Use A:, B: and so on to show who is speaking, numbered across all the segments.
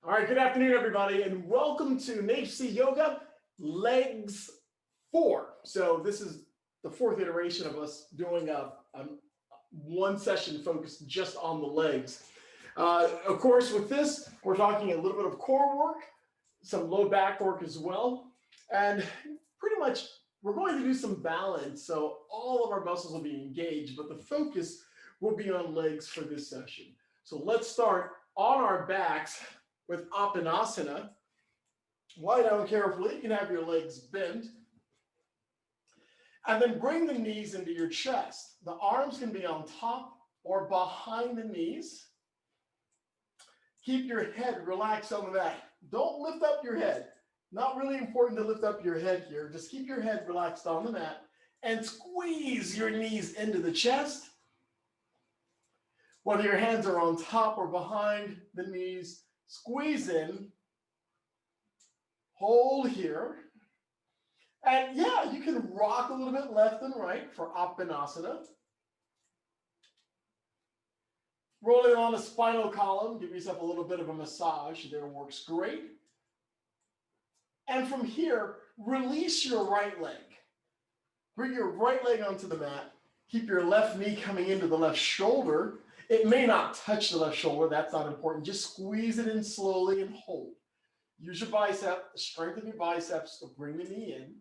A: All right, good afternoon, everybody, and welcome to Nafsi Yoga Legs 4. So this is the fourth iteration of us doing one session focused just on the legs. Of course, with this, we're talking a little bit of core work, some low back work as well, and pretty much we're going to do some balance. So all of our muscles will be engaged, but the focus will be on legs for this session. So let's start on our backs with Apanasana. Lie down carefully. You can have your legs bent. And then bring the knees into your chest. The arms can be on top or behind the knees. Keep your head relaxed on the mat. Don't lift up your head. Not really important to lift up your head here. Just keep your head relaxed on the mat and squeeze your knees into the chest. Whether your hands are on top or behind the knees, squeeze in, hold here. And yeah, you can rock a little bit left and right for Apanasana. Rolling on the spinal column, give yourself a little bit of a massage. There works great. And from here, release your right leg. Bring your right leg onto the mat. Keep your left knee coming into the left shoulder. It may not touch the left shoulder. That's not important. Just squeeze it in slowly and hold. Use your bicep, the strength of your biceps to bring the knee in.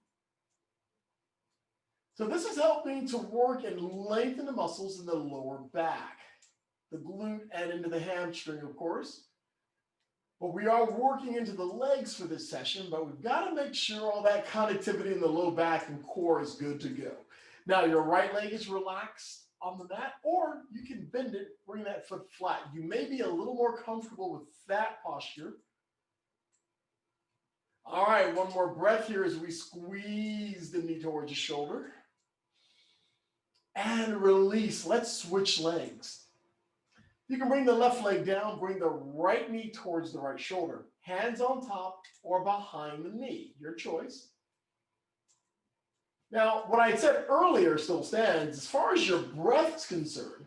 A: So this is helping to work and lengthen the muscles in the lower back, the glute and into the hamstring, of course. But we are working into the legs for this session, but we've got to make sure all that connectivity in the low back and core is good to go. Now, your right leg is relaxed on the mat, or you can bend it, bring that foot flat. You may be a little more comfortable with that posture. All right, one more breath here as we squeeze the knee towards the shoulder. And release. Let's switch legs. You can bring the left leg down, bring the right knee towards the right shoulder. Hands on top or behind the knee, your choice. Now, what I said earlier still stands. As far as your breath is concerned,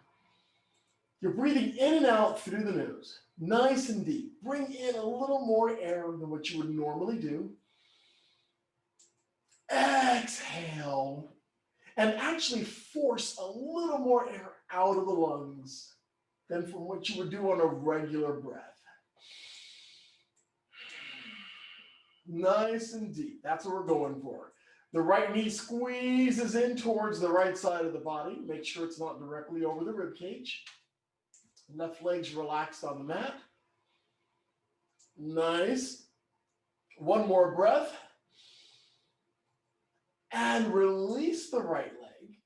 A: you're breathing in and out through the nose, nice and deep. Bring in a little more air than what you would normally do. Exhale. And actually force a little more air out of the lungs than from what you would do on a regular breath. Nice and deep. That's what we're going for. The right knee squeezes in towards the right side of the body. Make sure it's not directly over the rib cage. Left leg's relaxed on the mat. Nice. One more breath. And release the right leg.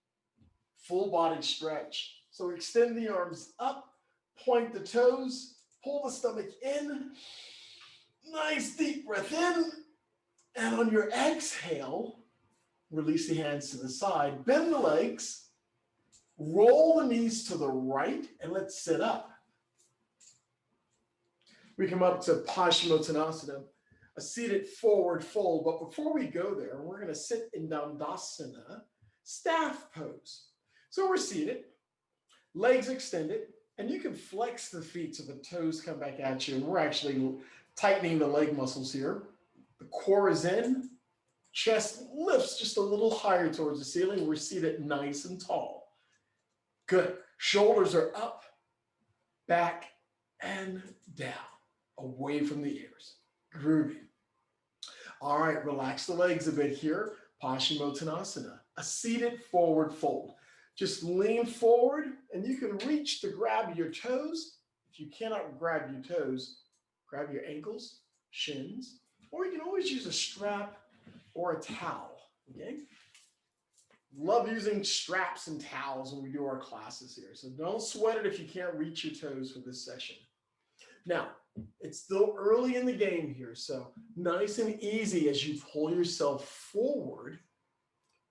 A: Full body stretch. So extend the arms up, point the toes, pull the stomach in. Nice deep breath in. And on your exhale, release the hands to the side, bend the legs, roll the knees to the right, and let's sit up. We come up to Paschimottanasana, a seated forward fold. But before we go there, we're going to sit in Dandasana, staff pose. So we're seated, legs extended, and you can flex the feet so the toes come back at you. And we're actually tightening the leg muscles here. The core is in, chest lifts just a little higher towards the ceiling. We're seated nice and tall. Good. Shoulders are up, back, and down, away from the ears. Groovy. All right, relax the legs a bit here. Paschimottanasana, a seated forward fold. Just lean forward, and you can reach to grab your toes. If you cannot grab your toes, grab your ankles, shins, or you can always use a strap or a towel, okay? Love using straps and towels when we do our classes here. So don't sweat it if you can't reach your toes for this session. Now, it's still early in the game here, so nice and easy as you pull yourself forward.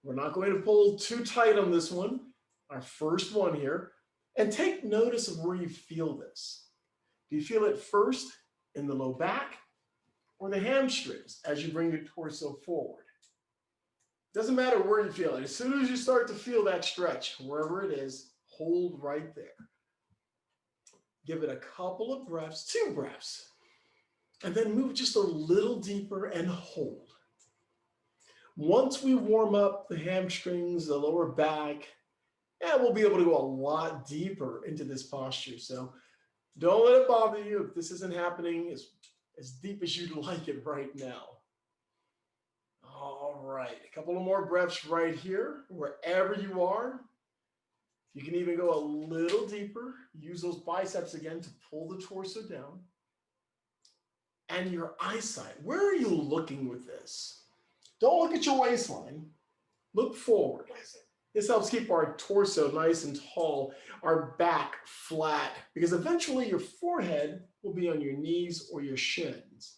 A: We're not going to pull too tight on this one, our first one here, and take notice of where you feel this. Do you feel it first in the low back or the hamstrings as you bring your torso forward? Doesn't matter where you feel it. As soon as you start to feel that stretch, wherever it is, hold right there. Give it a couple of breaths, 2 breaths. And then move just a little deeper and hold. Once we warm up the hamstrings, the lower back, and we'll be able to go a lot deeper into this posture. So don't let it bother you if this isn't happening as deep as you'd like it right now. All right, a couple of more breaths right here, wherever you are. You can even go a little deeper. Use those biceps again to pull the torso down. And your eyesight, where are you looking with this? Don't look at your waistline. Look forward. This helps keep our torso nice and tall, our back flat, because eventually your forehead will be on your knees or your shins.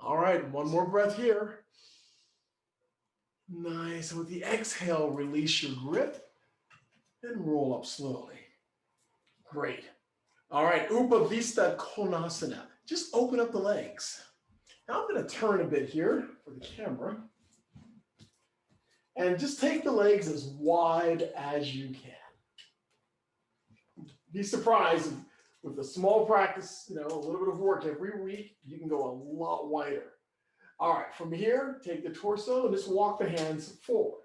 A: All right, one more breath here. Nice. And with the exhale, release your grip and roll up slowly. Great. All right, Upavista Konasana. Just open up the legs. Now I'm going to turn a bit here for the camera. And just take the legs as wide as you can. Be surprised with a small practice, a little bit of work every week, you can go a lot wider. All right, from here, take the torso and just walk the hands forward.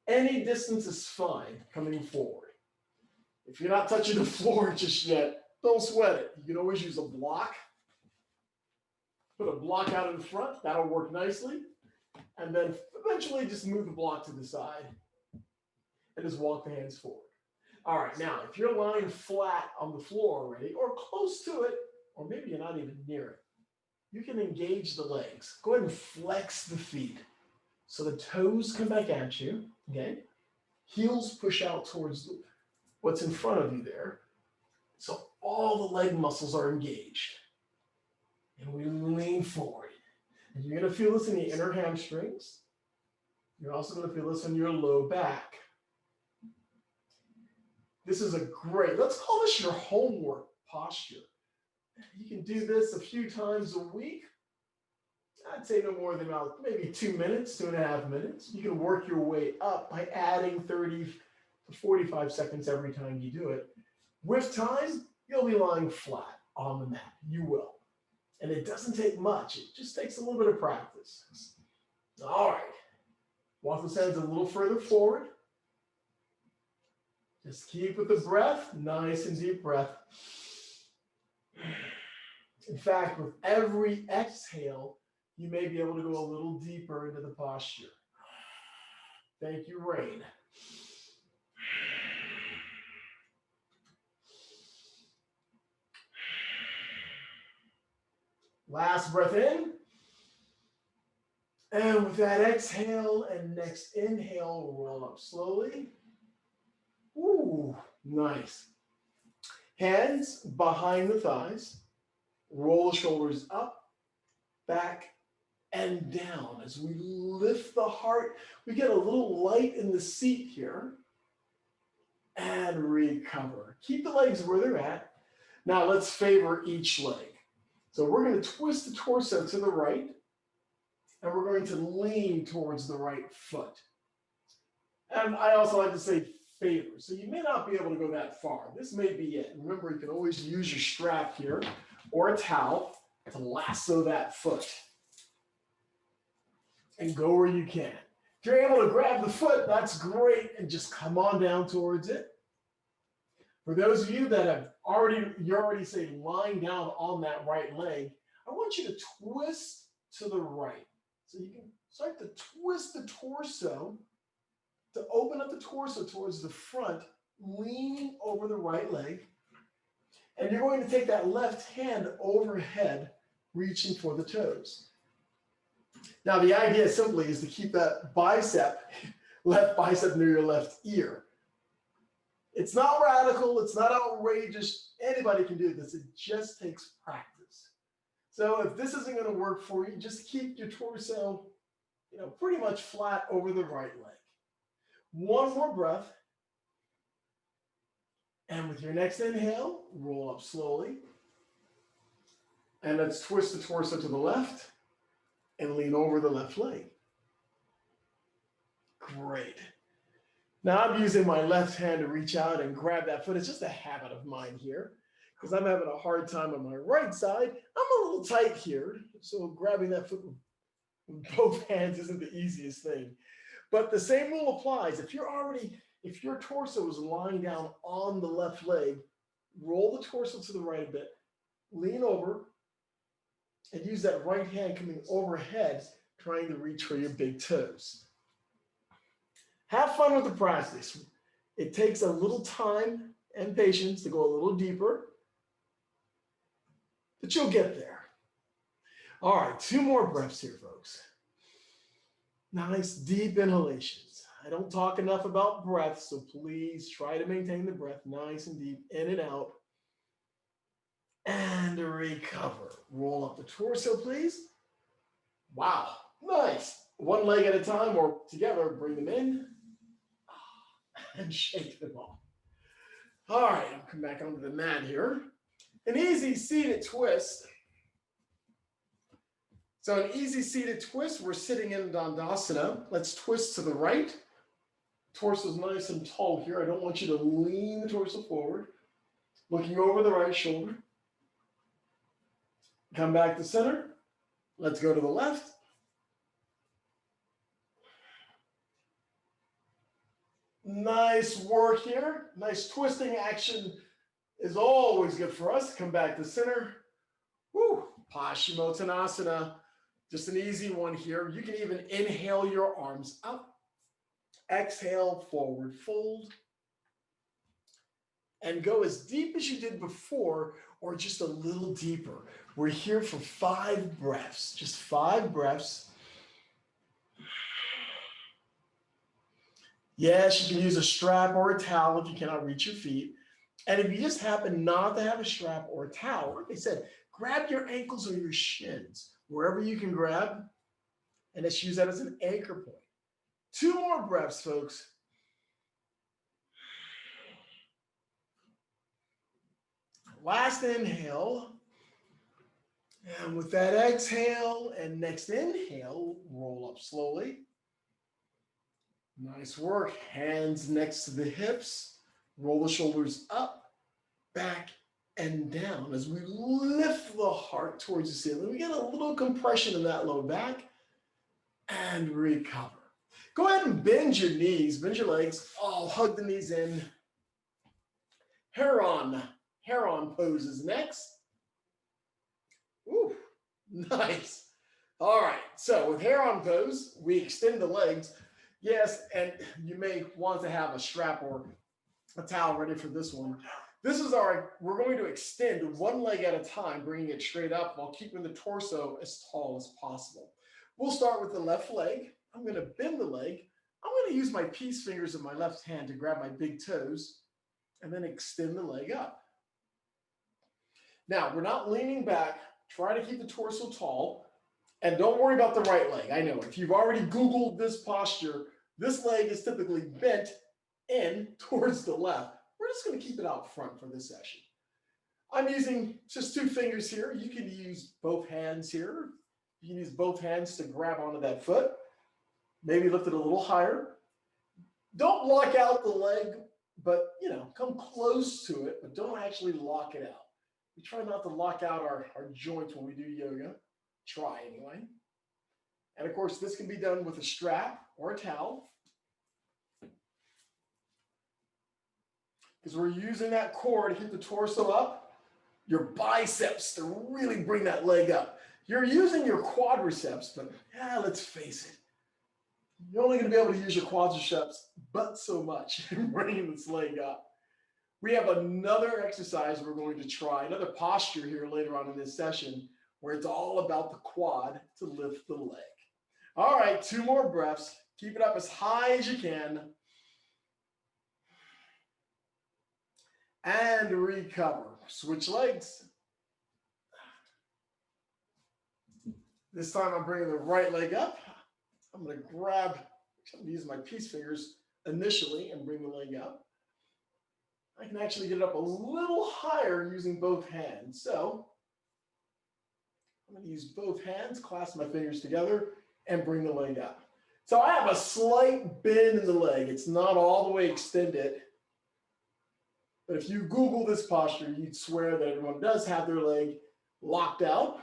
A: Any distance is fine coming forward. If you're not touching the floor just yet, don't sweat it. You can always use a block. Put a block out in front, that'll work nicely. And then eventually just move the block to the side and just walk the hands forward. All right, now if you're lying flat on the floor already or close to it, or maybe you're not even near it, you can engage the legs. Go ahead and flex the feet. So the toes come back at you, okay? Heels push out towards what's in front of you there. So all the leg muscles are engaged. And we lean forward. And you're going to feel this in the inner hamstrings. You're also going to feel this on your low back. This is a great, let's call this your homework posture. You can do this a few times a week. I'd say no more than about maybe 2 minutes, 2.5 minutes. You can work your way up by adding 30 to 45 seconds every time you do it. With time, you'll be lying flat on the mat. You will. And it doesn't take much. It just takes a little bit of practice. All right. Walk those hands a little further forward. Just keep with the breath, nice and deep breath. In fact, with every exhale, you may be able to go a little deeper into the posture. Thank you, Rain. Last breath in. And with that exhale and next inhale, roll up slowly. Ooh, nice. Hands behind the thighs. Roll the shoulders up, back, and down. As we lift the heart, we get a little light in the seat here. And recover. Keep the legs where they're at. Now let's favor each leg. So we're going to twist the torso to the right, and we're going to lean towards the right foot. And I also like to say favor. So you may not be able to go that far. This may be it. Remember, you can always use your strap here or a towel to lasso that foot. And go where you can. If you're able to grab the foot, that's great, and just come on down towards it. For those of you that you're already say lying down on that right leg, I want you to twist to the right. So you can start to twist the torso to open up the torso towards the front, leaning over the right leg. And you're going to take that left hand overhead, reaching for the toes. Now, the idea simply is to keep that left bicep near your left ear. It's not radical. It's not outrageous. Anybody can do this. It just takes practice. So if this isn't going to work for you, just keep your torso, pretty much flat over the right leg. One more breath. And with your next inhale, roll up slowly. And let's twist the torso to the left and lean over the left leg. Great. Now I'm using my left hand to reach out and grab that foot. It's just a habit of mine here. because I'm having a hard time on my right side. I'm a little tight here, so grabbing that foot with both hands isn't the easiest thing. But the same rule applies. If your torso is lying down on the left leg, roll the torso to the right a bit, lean over, and use that right hand coming overhead, trying to reach for your big toes. Have fun with the practice. It takes a little time and patience to go a little deeper, but you'll get there. All right, 2 more breaths here, folks. Nice deep inhalations. I don't talk enough about breath, so please try to maintain the breath nice and deep in and out. And recover. Roll up the torso, please. Wow, nice. One leg at a time or together, bring them in and shake them off. All right, I'll come back onto the mat here. An easy seated twist. So an easy seated twist, we're sitting in Dandasana. Let's twist to the right. Torso's nice and tall here. I don't want you to lean the torso forward. Looking over the right shoulder. Come back to center. Let's go to the left. Nice work here. Nice twisting action is always good for us. Come back to center. Woo. Paschimottanasana. Just an easy one here. You can even inhale your arms up. Exhale, forward fold. And go as deep as you did before or just a little deeper. We're here for 5 breaths. Just 5 breaths. Yes, you can use a strap or a towel if you cannot reach your feet. And if you just happen not to have a strap or a towel, like I said, grab your ankles or your shins, wherever you can grab, and let's use that as an anchor point. 2 more breaths, folks. Last inhale. And with that exhale and next inhale, roll up slowly. Nice work. Hands next to the hips. Roll the shoulders up, back, and down. As we lift the heart towards the ceiling, we get a little compression in that low back and recover. Go ahead and bend your knees, bend your legs. Oh, hug the knees in. Heron pose is next. Ooh, nice. All right, so with heron pose, we extend the legs. Yes, and you may want to have a strap or a towel ready for this one. We're going to extend one leg at a time, bringing it straight up while keeping the torso as tall as possible. We'll start with the left leg. I'm going to bend the leg. I'm going to use my peace fingers of my left hand to grab my big toes and then extend the leg up. Now, we're not leaning back. Try to keep the torso tall. And don't worry about the right leg. I know if you've already Googled this posture, this leg is typically bent in towards the left. We're just going to keep it out front for this session. I'm using just 2 fingers here. You can use both hands here. You can use both hands to grab onto that foot. Maybe lift it a little higher. Don't lock out the leg, but come close to it, but don't actually lock it out. We try not to lock out our joints when we do yoga. Try anyway. And of course, this can be done with a strap or a towel. Because we're using that core to keep the torso up, your biceps to really bring that leg up. You're using your quadriceps, but let's face it. You're only going to be able to use your quadriceps but so much in bringing this leg up. We have another exercise we're going to try, another posture here later on in this session, where it's all about the quad to lift the leg. All right, 2 more breaths. Keep it up as high as you can. And recover. Switch legs. This time I'm bringing the right leg up. I'm going to use my peace fingers initially and bring the leg up. I can actually get it up a little higher using both hands. So I'm going to use both hands, clasp my fingers together, and bring the leg up. So I have a slight bend in the leg. It's not all the way extended. But if you Google this posture, you'd swear that everyone does have their leg locked out.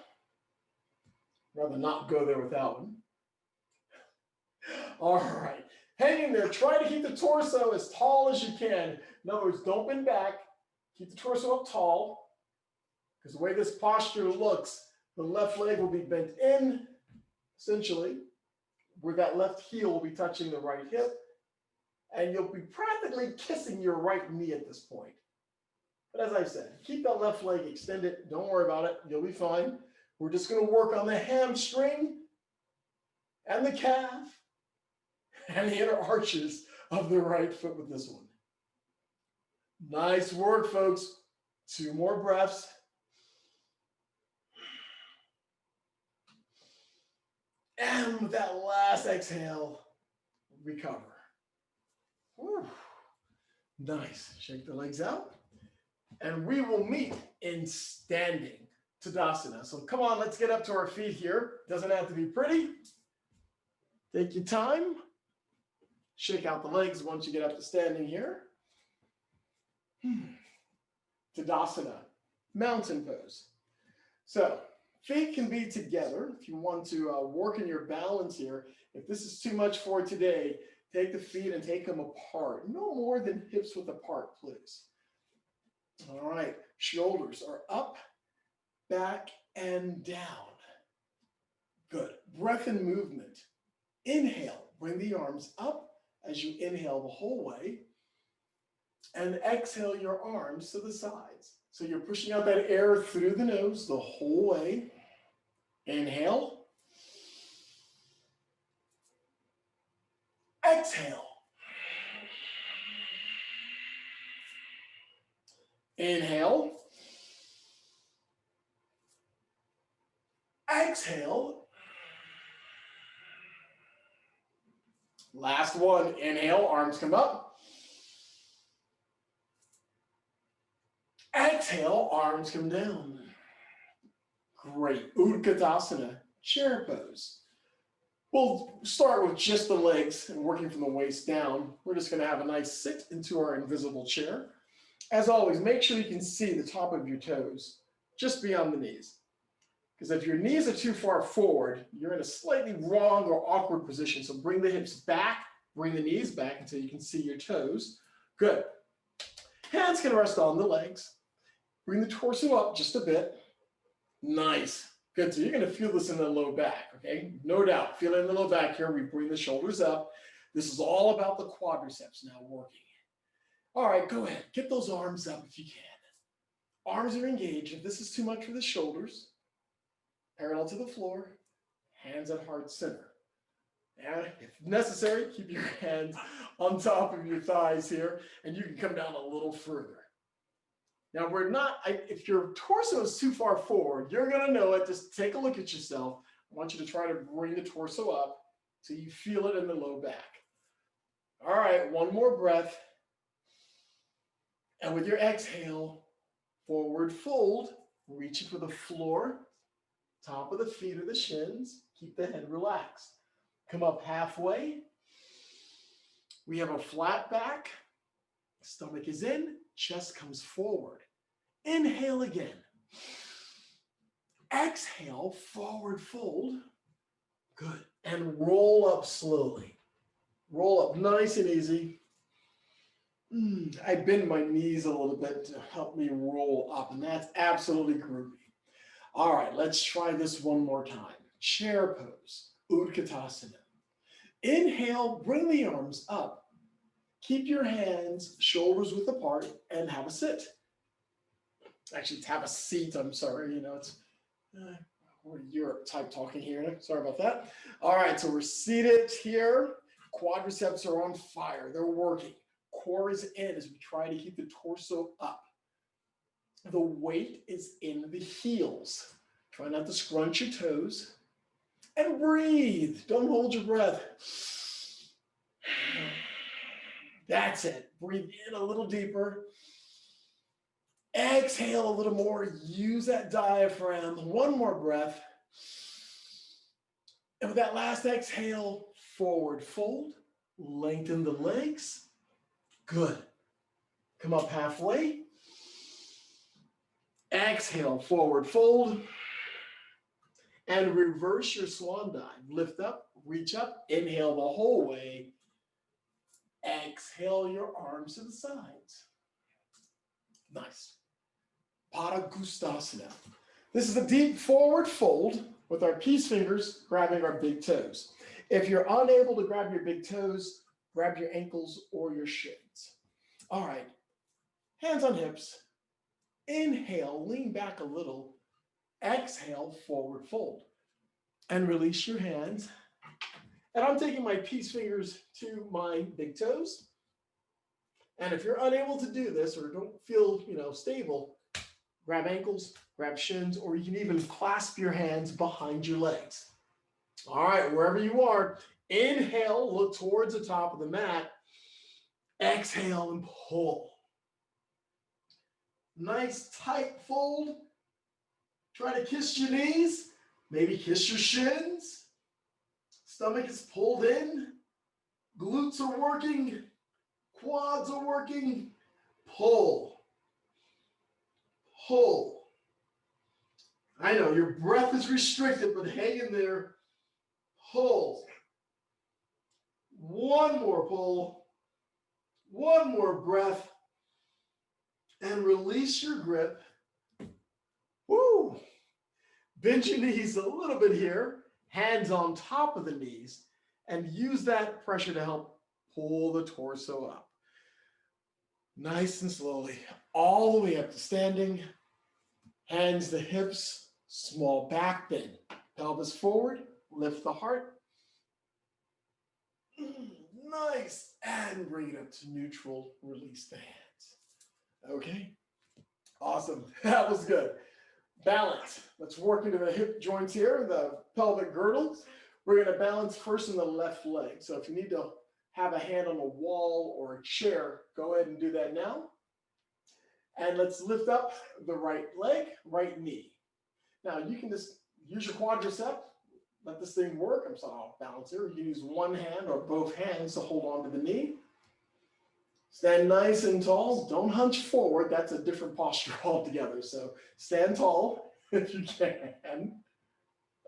A: Rather not go there without one. All right. Hang in there. Try to keep the torso as tall as you can. In other words, don't bend back. Keep the torso up tall. Because the way this posture looks, the left leg will be bent in, essentially, where that left heel will be touching the right hip. And you'll be practically kissing your right knee at this point. But as I said, keep that left leg extended. Don't worry about it. You'll be fine. We're just going to work on the hamstring and the calf and the inner arches of the right foot with this one. Nice work, folks. 2 more breaths. And with that last exhale, recover. Whew. Nice. Shake the legs out. And we will meet in standing Tadasana. So come on, let's get up to our feet here. Doesn't have to be pretty. Take your time. Shake out the legs once you get up to standing here. Tadasana, mountain pose. So feet can be together if you want to work in your balance here. If this is too much for today, take the feet and take them apart. No more than hips width apart, please. All right, shoulders are up, back, and down. Good. Breath and movement. Inhale, bring the arms up as you inhale the whole way. And exhale your arms to the sides. So you're pushing out that air through the nose the whole way. Inhale. Exhale. Inhale. Exhale. Last one. Inhale, arms come up. Exhale, arms come down. Great. Utkatasana, chair pose. We'll start with just the legs and working from the waist down. We're just going to have a nice sit into our invisible chair. As always, make sure you can see the top of your toes just beyond the knees. Because if your knees are too far forward, you're in a slightly wrong or awkward position. So bring the hips back, bring the knees back until you can see your toes. Good. Hands can rest on the legs. Bring the torso up just a bit. Nice. Good. So you're going to feel this in the low back, okay? No doubt. Feel it in the low back here. We bring the shoulders up. This is all about the quadriceps now working. All right, go ahead. Get those arms up if you can. Arms are engaged. If this is too much for the shoulders, parallel to the floor, hands at heart center. And if necessary, keep your hands on top of your thighs here, and you can come down a little further. Now we're not, if your torso is too far forward, you're gonna know it. Just take a look at yourself. I want you to try to bring the torso up so you feel it in the low back. All right, one more breath. And with your exhale, forward fold, reaching for the floor, top of the feet or the shins, keep the head relaxed. Come up halfway. We have a flat back, stomach is in, chest comes forward. Inhale again. Exhale, forward fold. Good. And roll up slowly. Roll up nice and easy. I bend my knees a little bit to help me roll up, and that's absolutely groovy. All right, let's try this one more time. Chair pose, Utkatasana. Inhale, bring the arms up. Keep your hands shoulders width apart and have a sit. Actually, have a seat, I'm sorry. You know, it's we're Europe type talking here. Sorry about that. All right, so we're seated here. Quadriceps are on fire. They're working. Core is in as we try to keep the torso up. The weight is in the heels. Try not to scrunch your toes. And breathe. Don't hold your breath. That's it. Breathe in a little deeper. Exhale a little more. Use that diaphragm. One more breath. And with that last exhale, forward fold. Lengthen the legs. Good. Come up halfway. Exhale, forward fold. And reverse your swan dive. Lift up, reach up, inhale the whole way. Exhale your arms to the sides. Nice. Padangusthasana. This is a deep forward fold with our peace fingers grabbing our big toes. If you're unable to grab your big toes, grab your ankles or your shins. All right, hands on hips. Inhale, lean back a little. Exhale, forward fold. And release your hands. And I'm taking my peace fingers to my big toes. And if you're unable to do this or don't feel, stable, grab ankles, grab shins, or you can even clasp your hands behind your legs. All right, wherever you are, inhale, look towards the top of the mat. Exhale and pull. Nice tight fold. Try to kiss your knees, maybe kiss your shins. Stomach is pulled in. Glutes are working. Quads are working. Pull. Pull. I know your breath is restricted, but hang in there. Pull. One more pull. One more breath. And release your grip. Woo! Bend your knees a little bit here. Hands on top of the knees. And use that pressure to help pull the torso up. Nice and slowly. All the way up to standing. Hands to hips. Small back bend. Pelvis forward. Lift the heart. Nice. And bring it up to neutral. Release the hands. Okay. Awesome. That was good. Balance. Let's work into the hip joints here, the pelvic girdle. We're going to balance first in the left leg. So if you need to have a hand on a wall or a chair, go ahead and do that now. And let's lift up the right leg, right knee. Now you can just use your quadricep. Let this thing work. I'm sorry, I'll balance here. You can use one hand or both hands to hold on to the knee. Stand nice and tall. Don't hunch forward. That's a different posture altogether. So stand tall if you can.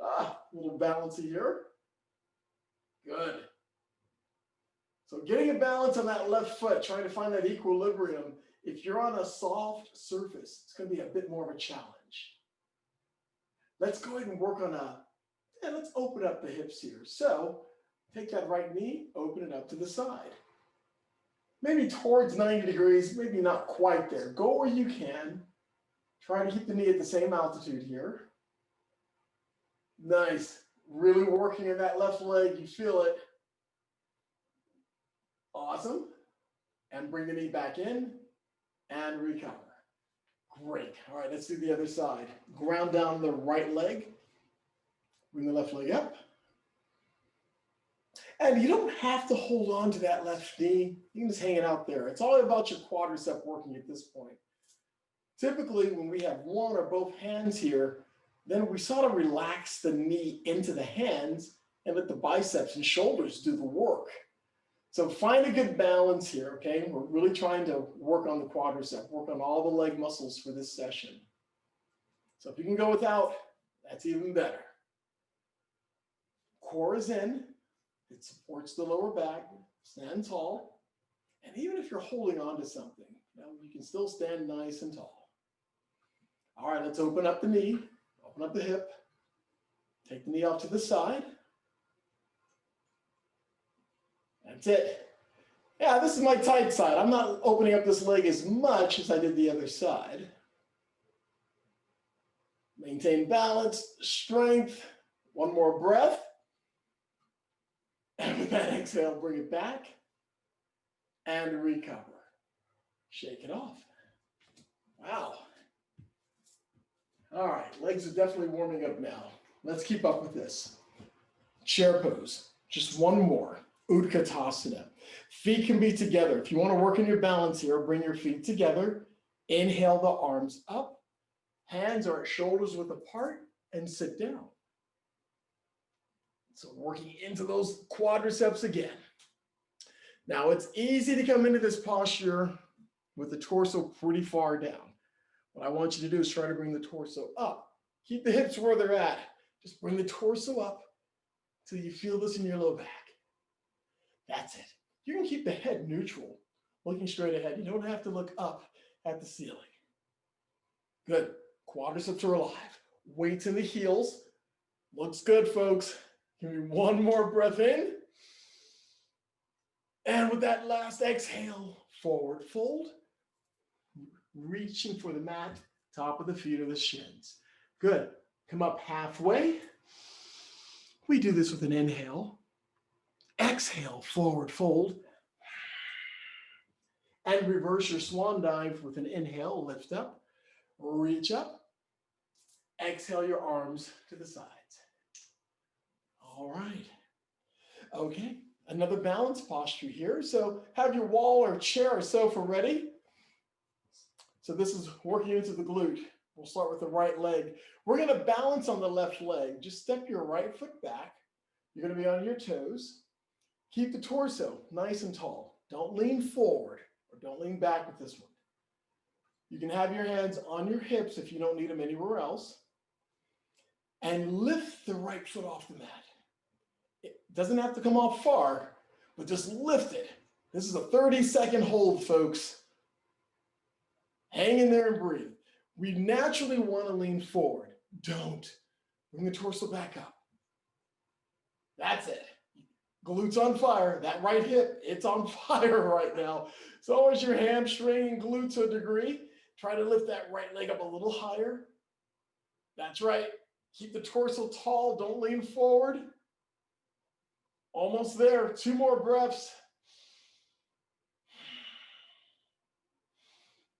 A: A little balance here. Good. So getting a balance on that left foot, trying to find that equilibrium. If you're on a soft surface, it's going to be a bit more of a challenge. Let's go ahead and work on let's open up the hips here. So take that right knee, open it up to the side. Maybe towards 90 degrees, maybe not quite there. Go where you can. Try to keep the knee at the same altitude here. Nice. Really working in that left leg. You feel it. Awesome. And bring the knee back in and recover. Great. All right, let's do the other side. Ground down the right leg. Bring the left leg up. And you don't have to hold on to that left knee. You can just hang it out there. It's all about your quadricep working at this point. Typically, when we have one or both hands here, then we sort of relax the knee into the hands and let the biceps and shoulders do the work. So find a good balance here, okay? We're really trying to work on the quadricep, work on all the leg muscles for this session. So if you can go without, that's even better. Core is in. It supports the lower back. Stand tall. And even if you're holding on to something, you can still stand nice and tall. All right, let's open up the knee. Open up the hip. Take the knee off to the side. That's it. Yeah, this is my tight side. I'm not opening up this leg as much as I did the other side. Maintain balance, strength. One more breath. And with that exhale, bring it back and recover. Shake it off. Wow. All right, legs are definitely warming up now. Let's keep up with this. Chair pose, just one more. Utkatasana. Feet can be together. If you want to work on your balance here, bring your feet together. Inhale the arms up. Hands are at shoulders width apart and sit down. So working into those quadriceps again. Now it's easy to come into this posture with the torso pretty far down. What I want you to do is try to bring the torso up. Keep the hips where they're at. Just bring the torso up till you feel this in your low back. That's it. You can keep the head neutral, looking straight ahead. You don't have to look up at the ceiling. Good. Quadriceps are alive. Weights in the heels. Looks good, folks. Give me one more breath in. And with that last exhale, forward fold. Reaching for the mat, top of the feet or the shins. Good. Come up halfway. We do this with an inhale. Exhale, forward fold. And reverse your swan dive with an inhale, lift up, reach up. Exhale your arms to the sides. All right. Okay, another balance posture here. So have your wall or chair or sofa ready. So this is working into the glute. We'll start with the right leg. We're going to balance on the left leg. Just step your right foot back. You're going to be on your toes. Keep the torso nice and tall. Don't lean forward or don't lean back with this one. You can have your hands on your hips if you don't need them anywhere else. And lift the right foot off the mat. It doesn't have to come off far, but just lift it. This is a 30-second hold, folks. Hang in there and breathe. We naturally want to lean forward. Don't. Bring the torso back up. That's it. Glutes on fire. That right hip, it's on fire right now. So is your hamstring and glutes to a degree. Try to lift that right leg up a little higher. That's right. Keep the torso tall. Don't lean forward. Almost there. 2 more breaths.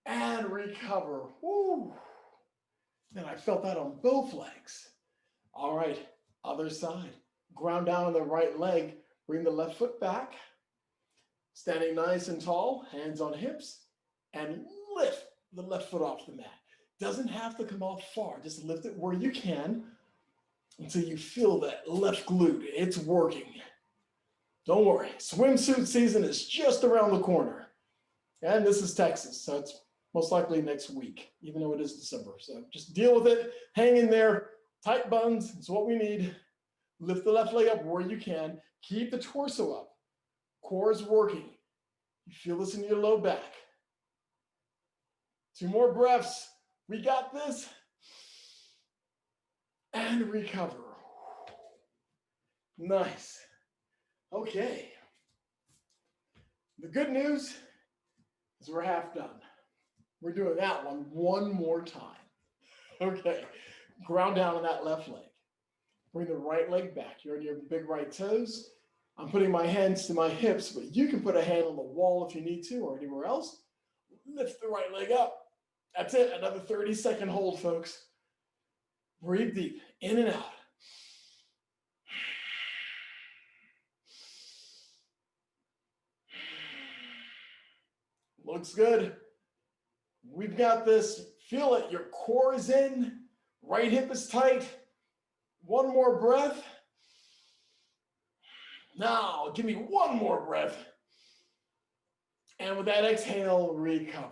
A: And recover. Woo. And I felt that on both legs. All right, other side. Ground down on the right leg. Bring the left foot back. Standing nice and tall, hands on hips. And lift the left foot off the mat. Doesn't have to come off far. Just lift it where you can until you feel that left glute. It's working. Don't worry. Swimsuit season is just around the corner. And this is Texas, so it's most likely next week, even though it is December. So just deal with it. Hang in there. Tight buns is what we need. Lift the left leg up where you can. Keep the torso up. Core is working. You feel this in your low back. 2 more breaths. We got this. And recover. Nice. Okay. The good news is we're half done. We're doing that one more time. Okay. Ground down on that left leg. Bring the right leg back. You're on your big right toes. I'm putting my hands to my hips, but you can put a hand on the wall if you need to or anywhere else. Lift the right leg up. That's it. Another 30-second hold, folks. Breathe deep. In and out. Looks good. We've got this. Feel it. Your core is in. Right hip is tight. 1 more breath. Now, give me 1 more breath. And with that exhale, recover.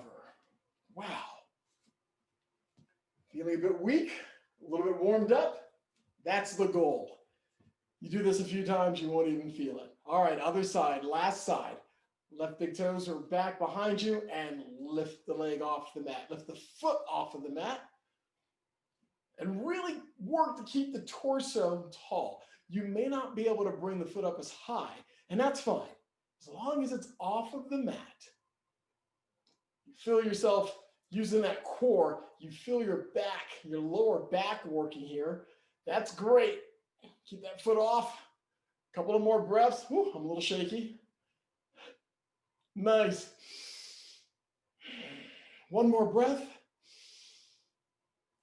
A: Wow. Feeling a bit weak, a little bit warmed up. That's the goal. You do this a few times, you won't even feel it. All right, other side, last side. Left big toes are back behind you and lift the leg off the mat. Lift the foot off of the mat. And really work to keep the torso tall. You may not be able to bring the foot up as high, and that's fine. As long as it's off of the mat. You feel yourself using that core. You feel your back, your lower back working here. That's great. Keep that foot off. A couple of more breaths. Whew, I'm a little shaky. Nice. 1 more breath.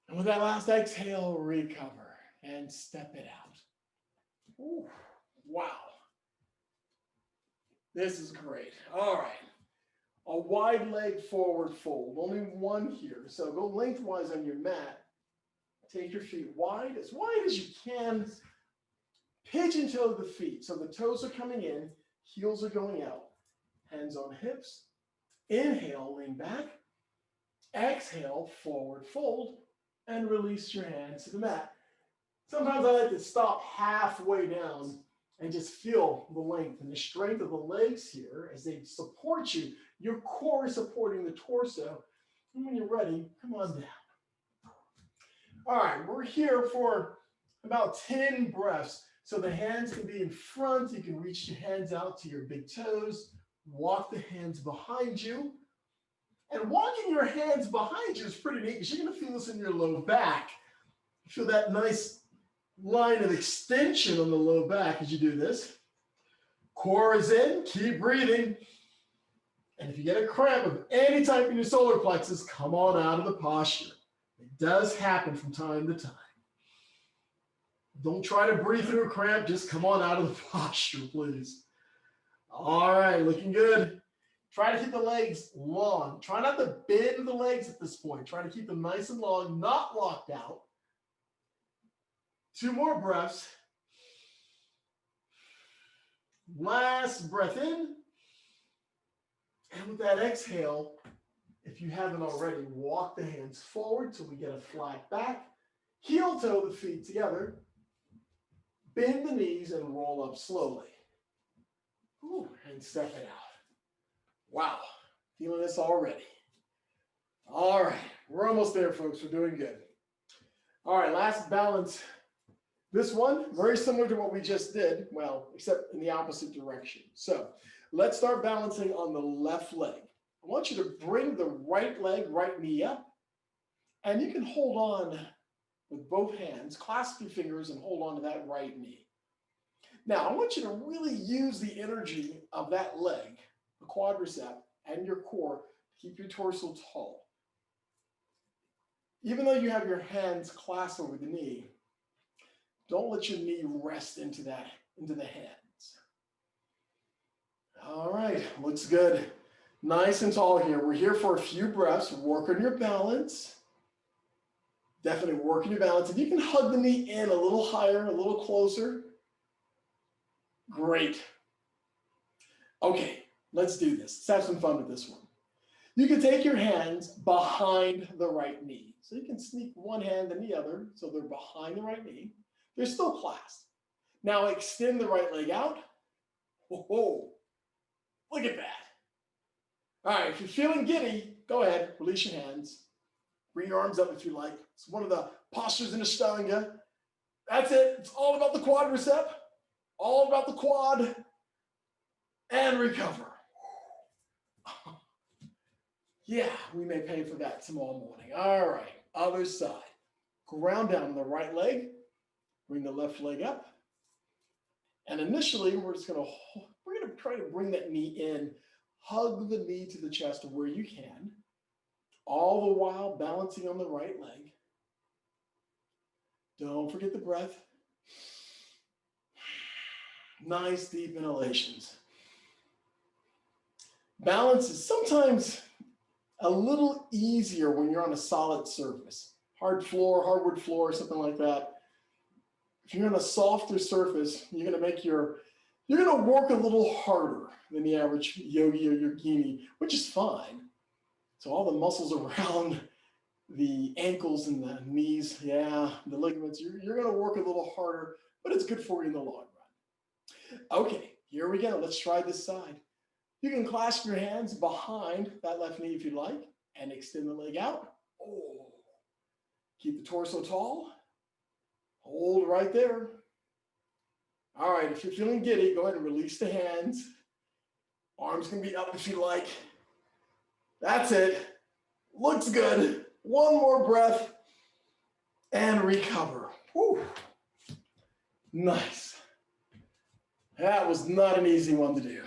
A: And with that last exhale, recover and step it out. Ooh, wow. This is great. All right. A wide leg forward fold. Only 1 here. So go lengthwise on your mat. Take your feet wide as you can. Pigeon toe the feet. So the toes are coming in, heels are going out. Hands on hips. Inhale, lean back. Exhale, forward fold, and release your hands to the mat. Sometimes I like to stop halfway down and just feel the length and the strength of the legs here as they support you. Your core is supporting the torso. And when you're ready, come on down. All right, we're here for about 10 breaths. So the hands can be in front. You can reach your hands out to your big toes. Walk the hands behind you. And walking your hands behind you is pretty neat because you're going to feel this in your low back. Feel that nice line of extension on the low back as you do this. Core is in, keep breathing. And if you get a cramp of any type in your solar plexus, come on out of the posture. It does happen from time to time. Don't try to breathe through a cramp, just come on out of the posture, please. All right, looking good. Try to keep the legs long. Try not to bend the legs at this point. Try to keep them nice and long, not locked out. 2 more breaths. Last breath in. And with that exhale, if you haven't already, walk the hands forward till we get a flat back. Heel toe the feet together. Bend the knees and roll up slowly. Ooh, and step it out. Wow, feeling this already. All right, we're almost there, folks. We're doing good. All right, last balance. This one, very similar to what we just did, well, except in the opposite direction. So let's start balancing on the left leg. I want you to bring the right leg, right knee up, and you can hold on with both hands, clasp your fingers and hold on to that right knee. Now, I want you to really use the energy of that leg, the quadricep, and your core to keep your torso tall. Even though you have your hands clasped over the knee, don't let your knee rest into the hands. All right, looks good. Nice and tall here. We're here for a few breaths. Work on your balance. Definitely work on your balance. If you can hug the knee in a little higher, a little closer, great. Okay, let's do this. Let's have some fun with this one. You can take your hands behind the right knee. So you can sneak one hand and the other so they're behind the right knee. They're still clasped. Now extend the right leg out. Whoa, look at that. All right, if you're feeling giddy, go ahead, release your hands. Bring your arms up if you like. It's one of the postures in Ashtanga. That's it. It's all about the quadricep, all about the quad, and recover. Yeah, we may pay for that tomorrow morning. All right, other side. Ground down on the right leg. Bring the left leg up. And initially, we're gonna try to bring that knee in. Hug the knee to the chest where you can. All the while balancing on the right leg. Don't forget the breath. Nice deep inhalations. Balance is sometimes a little easier when you're on a solid surface. Hard floor, hardwood floor, something like that. If you're on a softer surface, you're gonna work a little harder than the average yogi or yogini, which is fine. So all the muscles around the ankles and the knees, yeah, the ligaments, you're gonna work a little harder, but it's good for you in the long run. Okay, here we go. Let's try this side. You can clasp your hands behind that left knee if you'd like, and extend the leg out. Oh, keep the torso tall. Hold right there. All right, if you're feeling giddy, go ahead and release the hands. Arms can be up if you like. That's it. Looks good. One more breath and recover. Whew. Nice. That was not an easy one to do.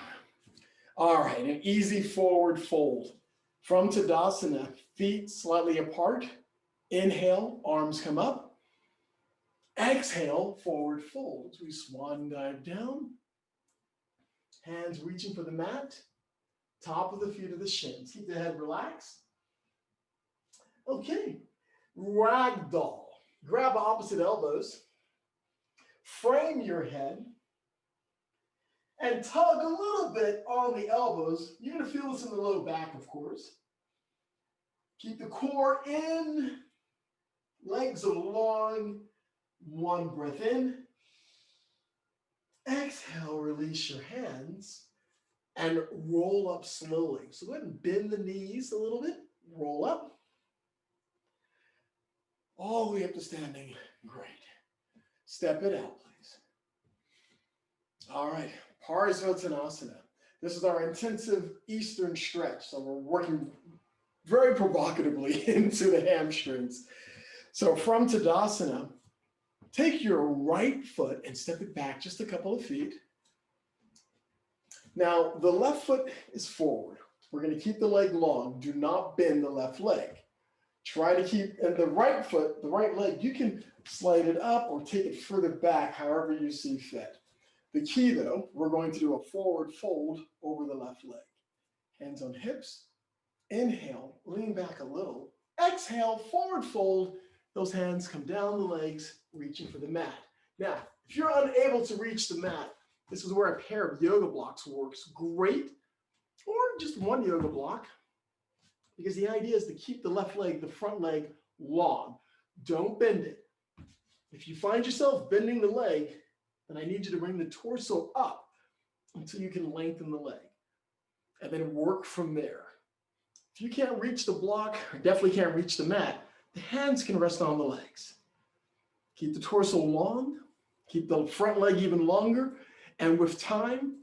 A: All right, an easy forward fold. From Tadasana, feet slightly apart. Inhale, arms come up. Exhale, forward fold. We swan dive down. Hands reaching for the mat. Top of the feet of the shins. Keep the head relaxed. Okay, ragdoll. Grab opposite elbows. Frame your head. And tug a little bit on the elbows. You're going to feel this in the low back, of course. Keep the core in, legs long. One breath in. Exhale, release your hands and roll up slowly. So go ahead and bend the knees a little bit. Roll up. All the way up to standing. Great. Step it out, please. All right. Parsvottanasana. This is our intensive Eastern stretch. So we're working very provocatively into the hamstrings. So from Tadasana, take your right foot and step it back just a couple of feet. Now, the left foot is forward. We're going to keep the leg long. Do not bend the left leg. Try to keep, and the right foot, the right leg, you can slide it up or take it further back, however you see fit. The key, though, we're going to do a forward fold over the left leg. Hands on hips. Inhale, lean back a little. Exhale, forward fold. Those hands come down the legs, reaching for the mat. Now, if you're unable to reach the mat, this is where a pair of yoga blocks works great, or just one yoga block, because the idea is to keep the left leg, the front leg, long. Don't bend it. If you find yourself bending the leg, then I need you to bring the torso up until you can lengthen the leg, and then work from there. If you can't reach the block, or definitely can't reach the mat, the hands can rest on the legs. Keep the torso long, keep the front leg even longer, and with time,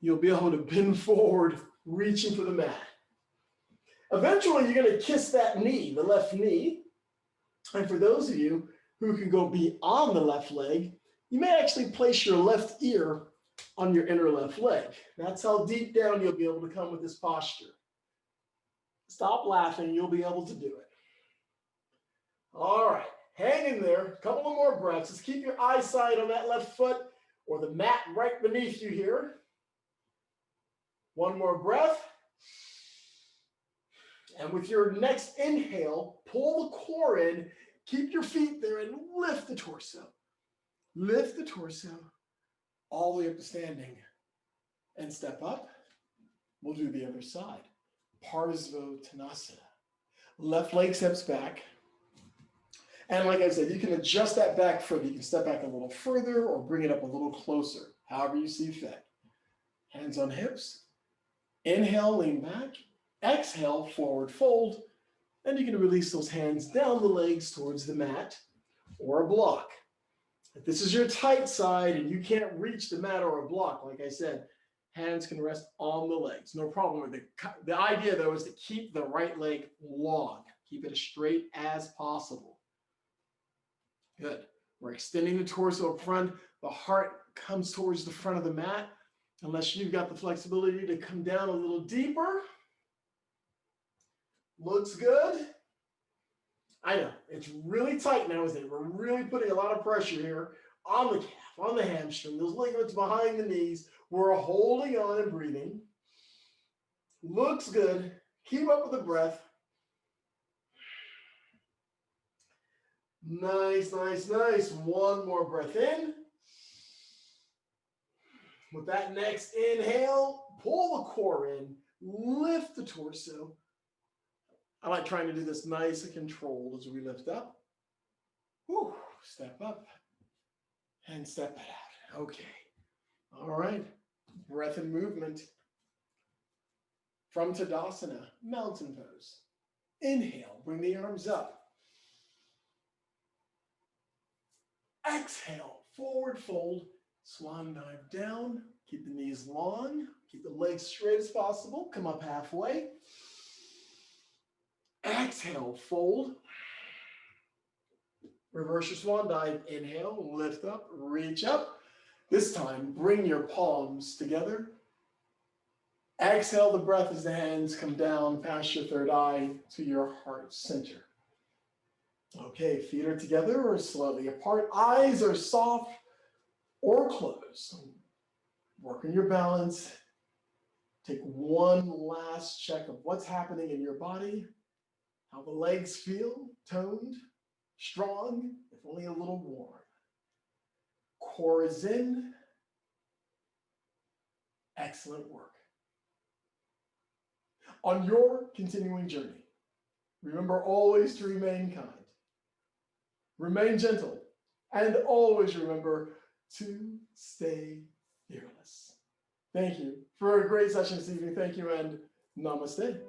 A: you'll be able to bend forward, reaching for the mat. Eventually, you're going to kiss that knee, the left knee. And for those of you who can go beyond the left leg, you may actually place your left ear on your inner left leg. That's how deep down you'll be able to come with this posture. Stop laughing, you'll be able to do it. All right, hang in there, a couple of more breaths. Just keep your eyesight on that left foot or the mat right beneath you here. One more breath. And with your next inhale, pull the core in, keep your feet there and lift the torso. Lift the torso all the way up to standing and step up. We'll do the other side. Parsvottanasana. Left leg steps back. And like I said, you can adjust that back foot. You can step back a little further or bring it up a little closer, however you see fit. Hands on hips. Inhale, lean back. Exhale, forward fold. And you can release those hands down the legs towards the mat or a block. If this is your tight side and you can't reach the mat or a block, like I said, hands can rest on the legs. No problem with it. The idea, though, is to keep the right leg long. Keep it as straight as possible. Good. We're extending the torso up front. The heart comes towards the front of the mat. Unless you've got the flexibility to come down a little deeper. Looks good. I know, it's really tight now, isn't it? We're really putting a lot of pressure here on the calf, on the hamstring, those ligaments behind the knees. We're holding on and breathing. Looks good. Keep up with the breath. Nice, nice, nice. One more breath in. With that next inhale, pull the core in, lift the torso. I like trying to do this nice and controlled as we lift up. Whew, step up and step it out. Okay. All right. Breath and movement. From Tadasana, mountain pose. Inhale, bring the arms up. Exhale, forward fold, swan dive down. Keep the knees long. Keep the legs straight as possible. Come up halfway. Exhale, fold. Reverse your swan dive. Inhale, lift up, reach up. This time, bring your palms together. Exhale the breath as the hands come down past your third eye to your heart center. Okay, feet are together or slightly apart. Eyes are soft or closed. Work on your balance. Take one last check of what's happening in your body. How the legs feel, toned, strong, if only a little warm. Core is in. excellent work. On your continuing journey, remember always to remain kind, remain gentle, and always remember to stay fearless. Thank you for a great session this evening. Thank you and namaste.